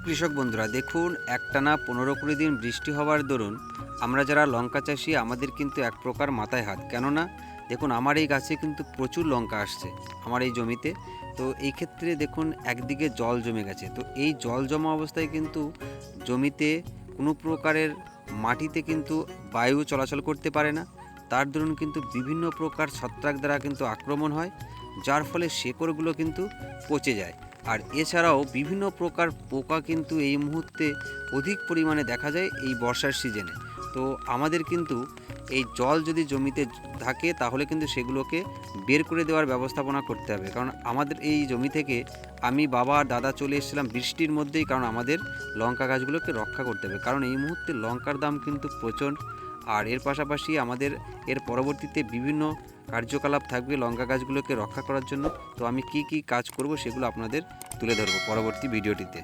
কৃষক বন্ধুরা দেখুন, একটানা 15-20 দিন বৃষ্টি হওয়ার দরুন আমরা যারা লঙ্কা চাষি আমাদের কিন্তু এক প্রকার মাথায় হাত। কেননা দেখুন, আমার এই গাছে কিন্তু প্রচুর লঙ্কা আসছে আমার এই জমিতে। তো এই ক্ষেত্রে দেখুন একদিকে জল জমে গেছে। তো এই জল জমা অবস্থায় কিন্তু জমিতে কোনো প্রকারের মাটিতে কিন্তু বায়ু চলাচল করতে পারে না। তার দরুন কিন্তু বিভিন্ন প্রকার ছত্রাক দ্বারা কিন্তু আক্রমণ হয়, যার ফলে শেকড়গুলো কিন্তু পচে যায়। আর এছাড়াও বিভিন্ন প্রকার পোকা কিন্তু এই মুহূর্তে অধিক পরিমাণে দেখা যায় এই বর্ষার সিজনে। তো আমাদের কিন্তু এই জল যদি জমিতে থাকে তাহলে কিন্তু সেগুলোকে বের করে দেওয়ার ব্যবস্থাপনা করতে হবে। কারণ আমাদের এই জমি থেকে আমি, বাবা আর দাদা চলে এসেছিলাম বৃষ্টির মধ্যেই, কারণ আমাদের লঙ্কা গাছগুলোকে রক্ষা করতে হবে। কারণ এই মুহূর্তে লঙ্কার দাম কিন্তু প্রচণ্ড। আর এর পাশাপাশি আমাদের এর পরবর্তীতে বিভিন্ন কার্যকলাপ থাকবে লঙ্কা গাছগুলোকে রক্ষা করার জন্য। তো আমি কি কাজ করব সেগুলো আপনাদের তুলে ধরবো পরবর্তী ভিডিওটিতে।